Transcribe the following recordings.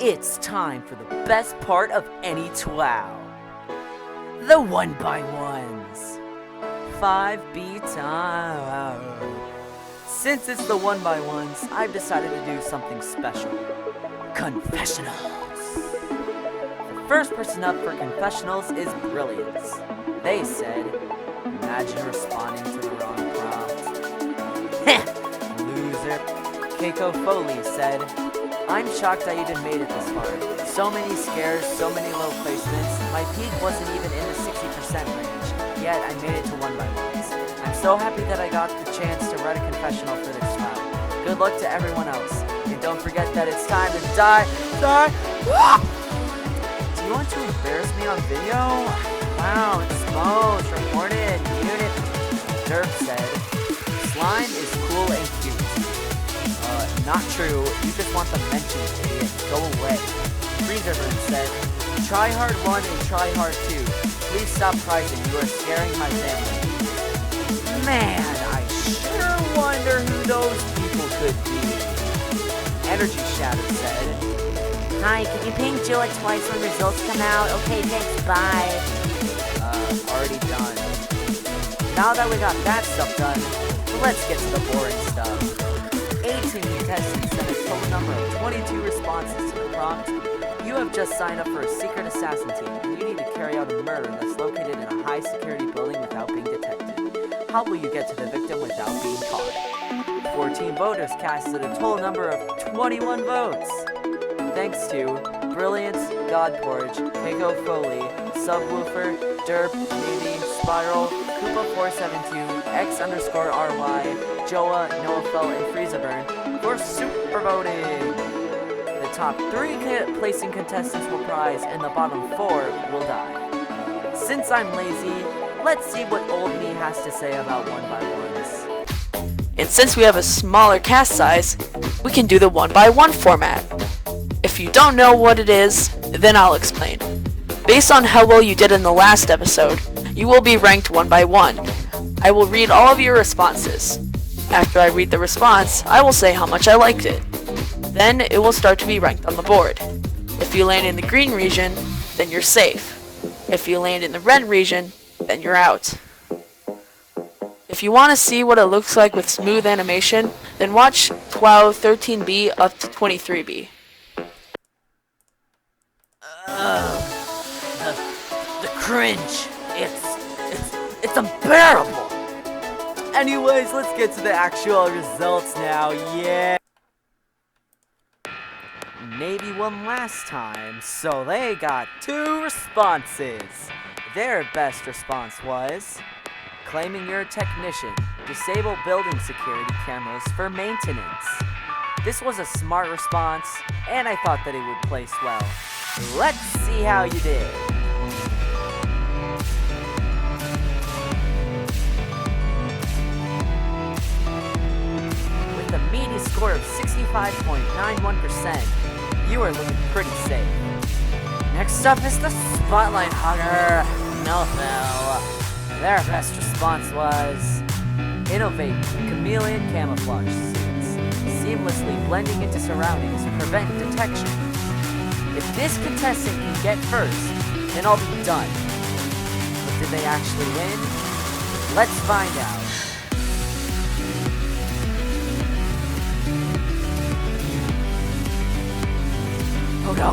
It's time for the best part of any Twow. The 1x1s. 5B time. Since it's the 1x1s, I've decided to do something special. Confessionals. The first person up for confessionals is Brilliance. They said, imagine responding to the wrong prompt. Heh! Loser. Keiko Foley said, I'm shocked I even made it this far. So many scares, so many low placements. My peak wasn't even in the 60% range, yet I made it to 1x1s. I'm so happy that I got the chance to write a confessional for this trial. Good luck to everyone else. And don't forget that it's time to die. Do you want to embarrass me on video? Wow, exposed, reported, muted. Derp said, slime is cool and cute. Not true, you just want the mention, idiot. Go away. Freezerburn said, try hard 1 and try hard 2. Please stop pricing, you are scaring my family. Man, I sure wonder who those people could be. Energy Shadow said, hi, can you ping Jilla twice when results come out? Okay, thanks, bye. Already done. Now that we got that stuff done, let's get to the boring stuff. 18 contestants sent a total number of 22 responses to the prompt. You have just signed up for a secret assassin team, and you need to carry out a murder that's located in a high-security building without being detected. How will you get to the victim without being caught? 14 voters casted a total number of 21 votes. Thanks to Brilliance, Godporridge, Keiko Foley, Subwoofer, Derp, Navy, Spiral, Koopa472, X_RY, Joa, Noafel, and Freezaburn for super voting. The top 3 placing contestants will prize, and the bottom 4 will die. Since I'm lazy, let's see what old me has to say about 1x1s. And since we have a smaller cast size, we can do the 1x1 format. If you don't know what it is, then I'll explain. Based on how well you did in the last episode, you will be ranked 1x1. I will read all of your responses. After I read the response, I will say how much I liked it. Then it will start to be ranked on the board. If you land in the green region, then you're safe. If you land in the red region, then you're out. If you want to see what it looks like with smooth animation, then watch Twow 13B up to 23B. The cringe. It's unbearable. Anyways, let's get to the actual results now. Yeah. Navy won last time, so they got 2 responses. Their best response was, claiming you're a technician, disable building security cameras for maintenance. This was a smart response, and I thought that it would place well. Let's see how you did. With a meaty score of 65.91%, you are looking pretty safe. Next up is the Spotlight Hogger, Nothel. Their best response was, innovate chameleon camouflage suits, seamlessly blending into surroundings to prevent detection. If this contestant can get first, then I'll be done. But did they actually win? Let's find out. Oh no!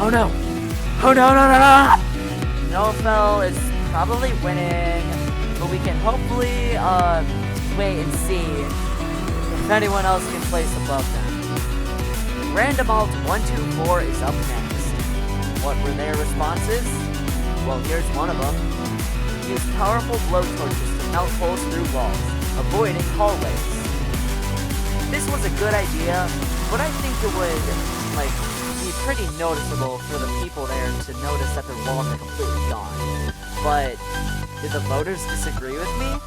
Oh no! Oh no, no, no, no! Noafel is probably winning, but we can hopefully wait and see if anyone else can place above them. Random Alt 124 is up next. What were their responses? Well, here's one of them. Use powerful blowtorches to melt holes through walls, avoiding hallways. This was a good idea, but I think it would, be pretty noticeable for the people there to notice that their walls are completely gone. But did the voters disagree with me?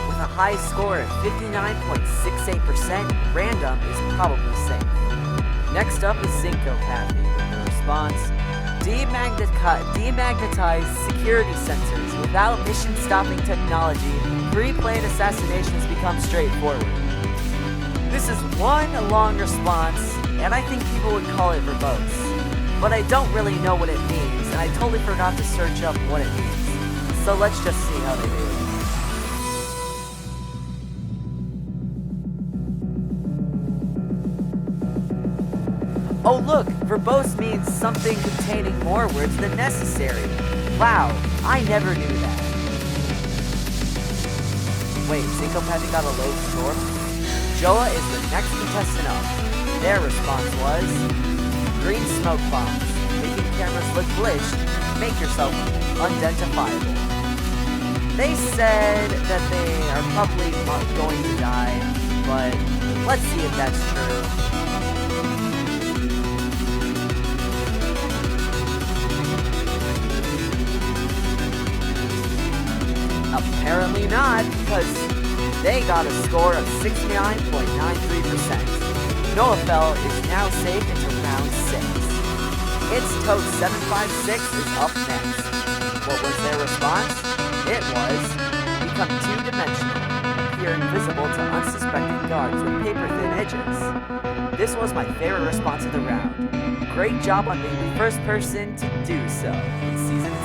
With a high score of 59.68%, random is probably safe. Next up is Syncopathy with the response, demagnetize security sensors. Without mission-stopping technology, pre-planned assassinations become straightforward. This is one long response, and I think people would call it verbose. But I don't really know what it means, and I totally forgot to search up what it means. So let's just see how they do. Oh look, verbose means something containing more words than necessary. Wow, I never knew that. Wait, Syncopathy got a low score? Joa is the next contestant up. Their response was green smoke bombs. Making cameras look glitched, make yourself unidentifiable. They said that they are probably not going to die, but let's see if that's true. Apparently not, because they got a score of 69.93%. Noafel is now safe into round 6. Its Toad 756 is up next. What was their response? It was become two-dimensional, appear invisible to unsuspecting guards with paper-thin edges. This was my favorite response of the round. Great job on being the first person to do so in Season 2.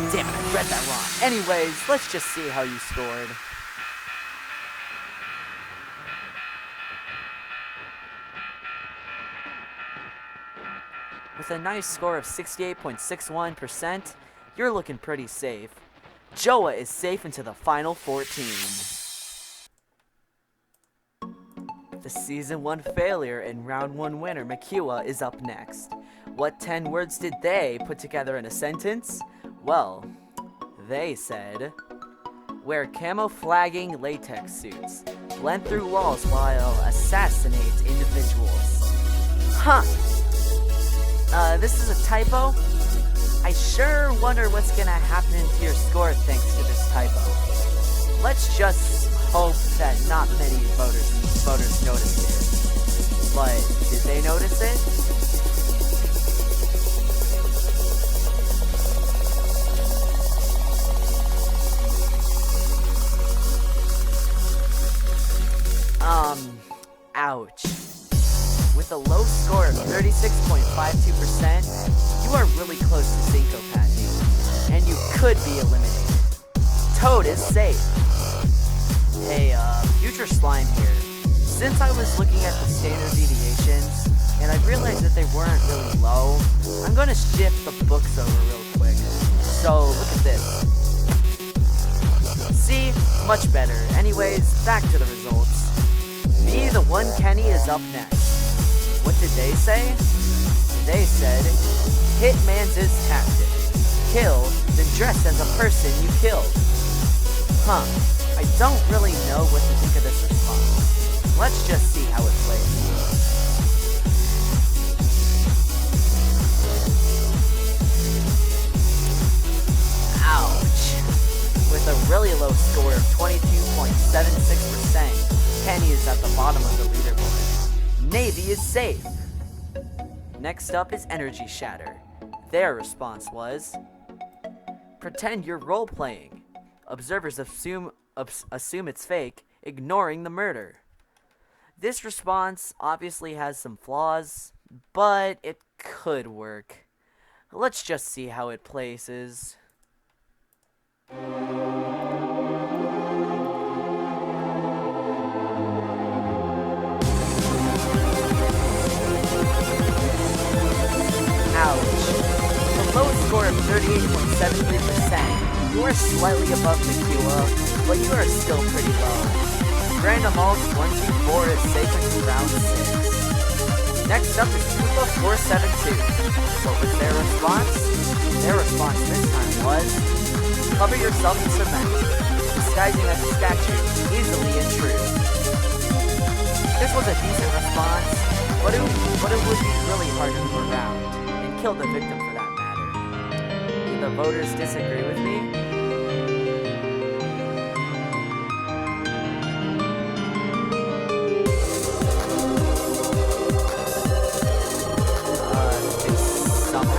Damn it, I read that wrong. Anyways, let's just see how you scored. With a nice score of 68.61%, you're looking pretty safe. Joa is safe into the final 14. The Season 1 failure and Round 1 winner, Makua, is up next. What 10 words did they put together in a sentence? Well, they said, wear camouflaging latex suits, blend through walls while assassinate individuals. Huh. This is a typo? I sure wonder what's gonna happen to your score thanks to this typo. Let's just hope that not many voters noticed it. But did they notice it? Ouch. With a low score of 36.52%, you are really close to Syncopathy, and you could be eliminated. Toad is safe. Hey, Future Slime here. Since I was looking at the standard deviations, and I realized that they weren't really low, I'm gonna shift the books over real quick. So, look at this. See? Much better. Anyways, back to the results. Me, the one Kenny, is up next. What did they say? They said, Hitman's his tactic. Kill, then dress as a person you killed. Huh. I don't really know what to think of this response. Let's just see how it plays. Ouch. With a really low score of 22.76%, Kenny is at the bottom of the leaderboard. Navy is safe. Next up is Energy Shatter. Their response was, pretend you're role-playing. Observers assume it's fake, ignoring the murder. This response obviously has some flaws, but it could work. Let's just see how it places. The low score of 38.73%. You are slightly above Makua, but you are still pretty low. Random Alt 124 is safe into round 6. Next up is Koopa 472. What was their response? Their response this time was, cover yourself in cement, disguising as a statue, easily and true. This was a decent response, but it would be really hard to move around. Kill the victim for that matter. Do the voters disagree with me? It's somehow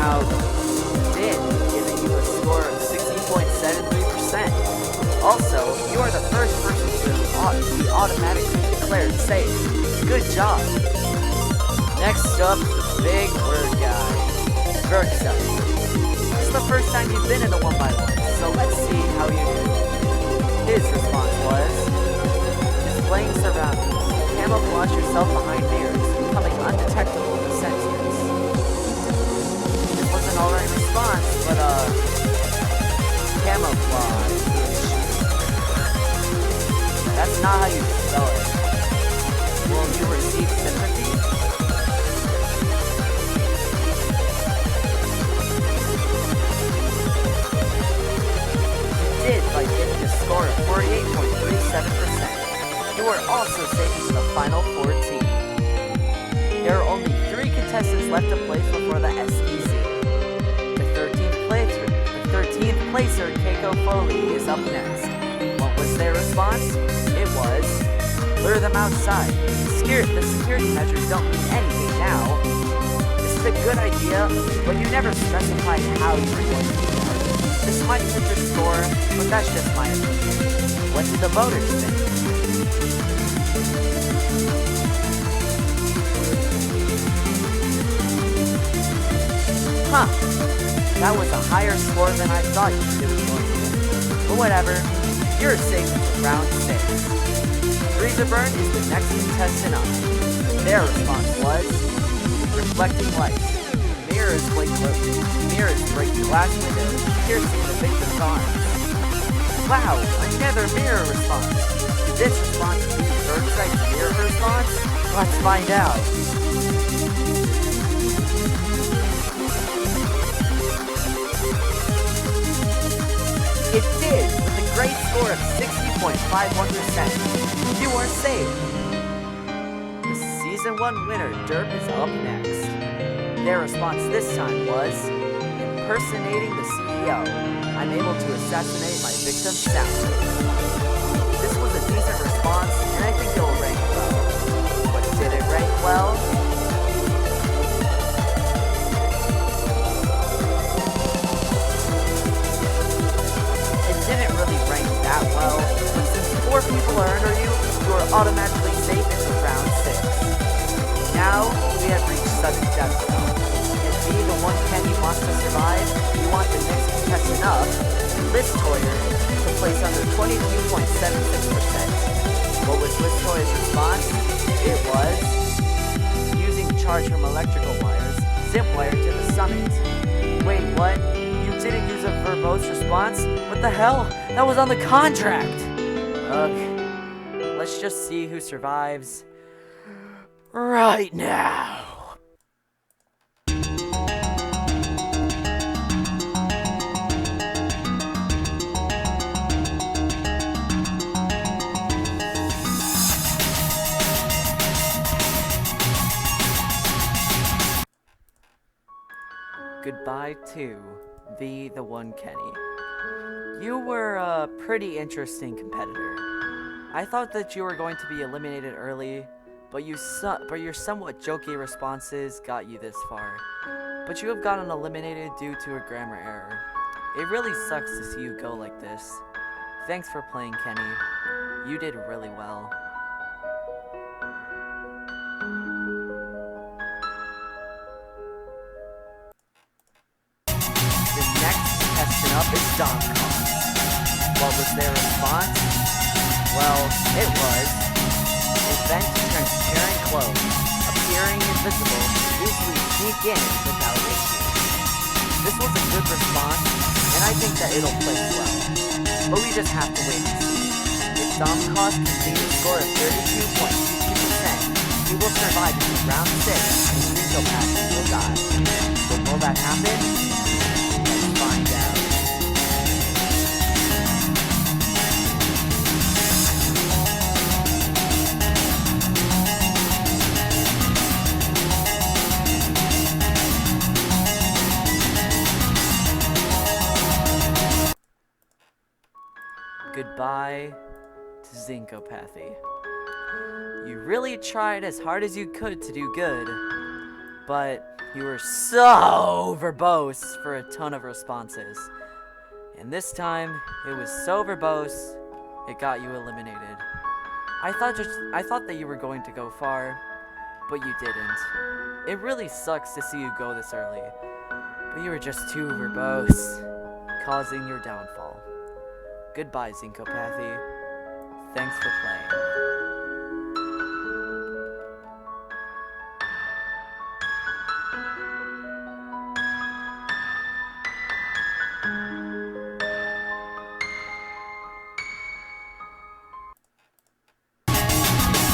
automatically declared safe. Good job. Next up, the big word guy, Goukisan. This is the first time you've been in a 1x1, so let's see how you do. His response was, displaying surroundings. Camouflage yourself behind mirrors, becoming undetectable to sensors. This was an alright response, but camouflage. That's not how you spell it. Will you receive sympathy? You did by getting a score of 48.37%. You are also safe into the final 14. There are only 3 contestants left to place before the SEC. The 13th placer, Keiko Foley, is up next. What was their response? It was, lure them outside. The security measures don't mean anything now. This is a good idea, but you never specified how you were going to do that. This might tip your score, but that's just my opinion. What did the voters think? Huh. That was a higher score than I thought it was going to be. But whatever. You're safe for round 6. Freezer Burn is the next contestant up. Their response was, reflecting light. Mirrors break glass windows, piercing the victim's arms. Wow, another mirror response. Did this response beat Bergside's mirror response? Let's find out. It did, with a great score of 60.51%. You are safe. The Season 1 winner, Derp, is up next. Their response this time was, impersonating the CEO. I'm able to assassinate my victim's sound. This was a decent response, and I think it will rank well. But did it rank well? Didn't really rank that well, but since 4 people are under you, you are automatically safe into round 6. Now, we have reached sudden death zone. If B, the one Kenny wants to survive, you want the next contestant up, Liz Toyer, to place under 22.76%. What was Liz Toyer's response? It was, using charge from electrical wires, zip wire to the summit. Wait, what? Didn't use a verbose response? What the hell? That was on the contract! Ugh. Let's just see who survives right now. Goodbye to the one Kenny. You were a pretty interesting competitor. I thought that you were going to be eliminated early, but your somewhat jokey responses got you this far. But you have gotten eliminated due to a grammar error. It really sucks to see you go like this. Thanks for playing, Kenny. You did really well. Up is Goukisan. What was their response? Well, it was, invent transparent clothes, appearing invisible, easily sneak in without issue. This was a good response, and I think that it'll play well. But we just have to wait and see. If Goukisan can beat a score of 32.22%, he will survive into round 6 and Ringo Passes will die. But will that happen? Let's find out. Goodbye to Zincopathy. You really tried as hard as you could to do good, but you were so verbose for a ton of responses. And this time, it was so verbose, it got you eliminated. I thought that you were going to go far, but you didn't. It really sucks to see you go this early, but you were just too verbose, causing your downfall. Goodbye, Zincopathy. Thanks for playing.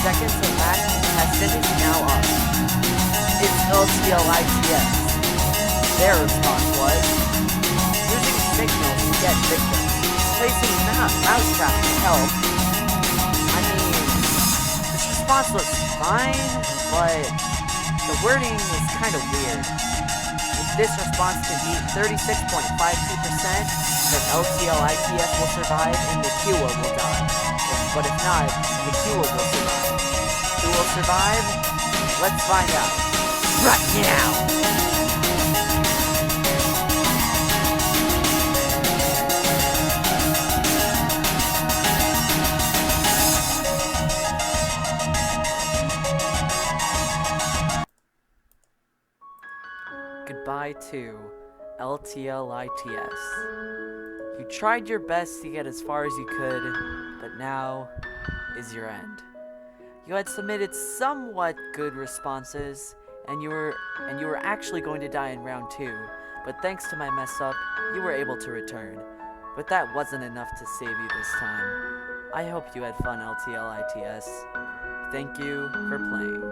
Seconds of match contestant is now up. It's LTLITS. Their response was using signals to get victims, placing mousetrap to help. I mean, this response was fine, but the wording is kind of weird. If this response can beat 36.52%, then LTLITS will survive and the Kua will die. But if not, the Kua will survive. Who will survive? Let's find out. Right now! Goodbye to LTLITS. You tried your best to get as far as you could, but now is your end. You had submitted somewhat good responses, and you were actually going to die in round 2, but thanks to my mess up, you were able to return. But that wasn't enough to save you this time. I hope you had fun, LTLITS. Thank you for playing.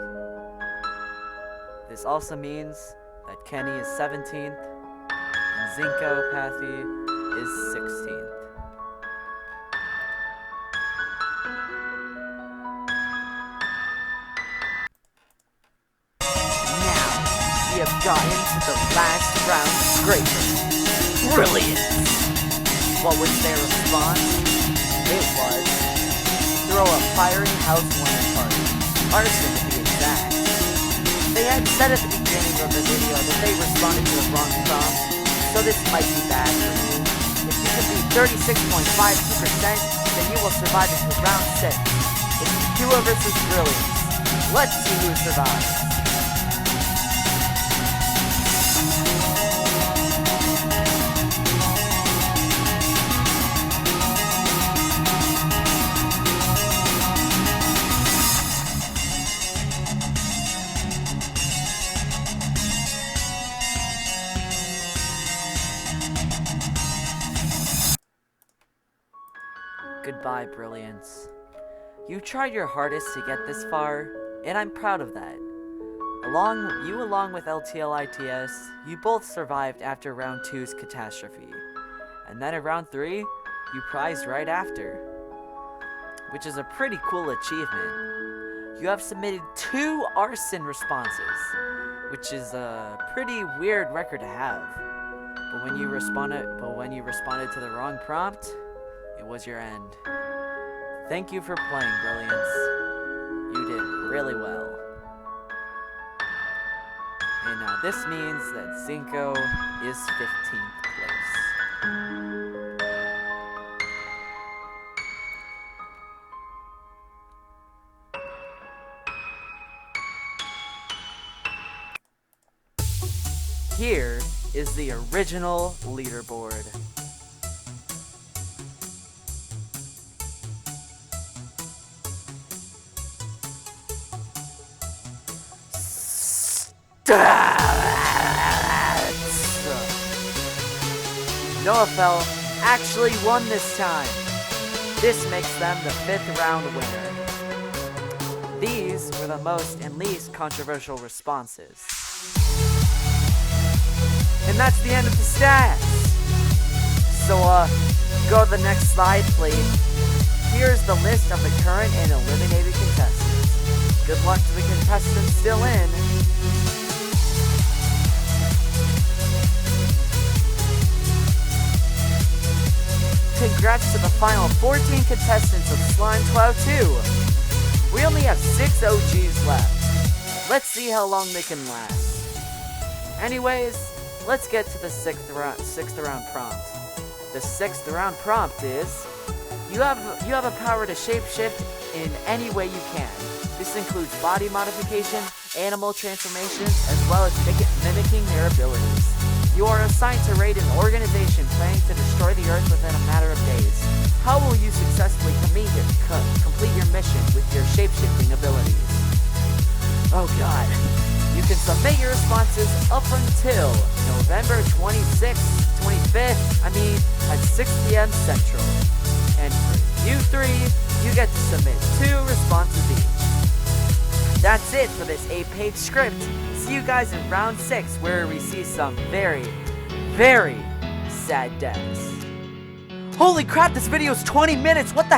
This also means that Kenny is 17th, and Zincopathy is 16th. We have gotten to the last round scraper. Brilliant! What was their response? It was throw a fiery housewarming party. Arson to be exact. They had said at the beginning of the video that they responded to the wrong prompt, so this might be bad for you. If you can beat 36.52%, then you will survive into round 6. It's Duo versus Brilliance. Let's see who survives. Goodbye, Brilliance. You tried your hardest to get this far, and I'm proud of that. Along with LTLITS, you both survived after round 2's catastrophe. And then in round 3, you prized right after. Which is a pretty cool achievement. You have submitted 2 arson responses, which is a pretty weird record to have. But when you responded to the wrong prompt, it was your end. Thank you for playing, Brilliance. You did really well. And now this means that Zinco is 15th place. Here is the original leaderboard. Noafel actually won this time. This makes them the 5th round winner. These were the most and least controversial responses. And that's the end of the stats. So, go to the next slide, please. Here's the list of the current and eliminated contestants. Good luck to the contestants still in. Congrats to the final 14 contestants of Slime Twow 2. We only have 6 OGs left. Let's see how long they can last. Anyways, let's get to the 6th round prompt. The 6th round prompt is You have a power to shapeshift in any way you can. This includes body modification, animal transformations, as well as mimicking their abilities. You are assigned to raid an organization planning to destroy the Earth within a matter of days. How will you successfully complete your mission with your shapeshifting abilities? Oh god. You can submit your responses up until November 26th, 25th, at 6 p.m. Central. And for you three, you get to submit 2 responses each. That's it for this 8-page script. See you guys in round 6, where we see some very, very sad deaths. Holy crap, this video is 20 minutes! What the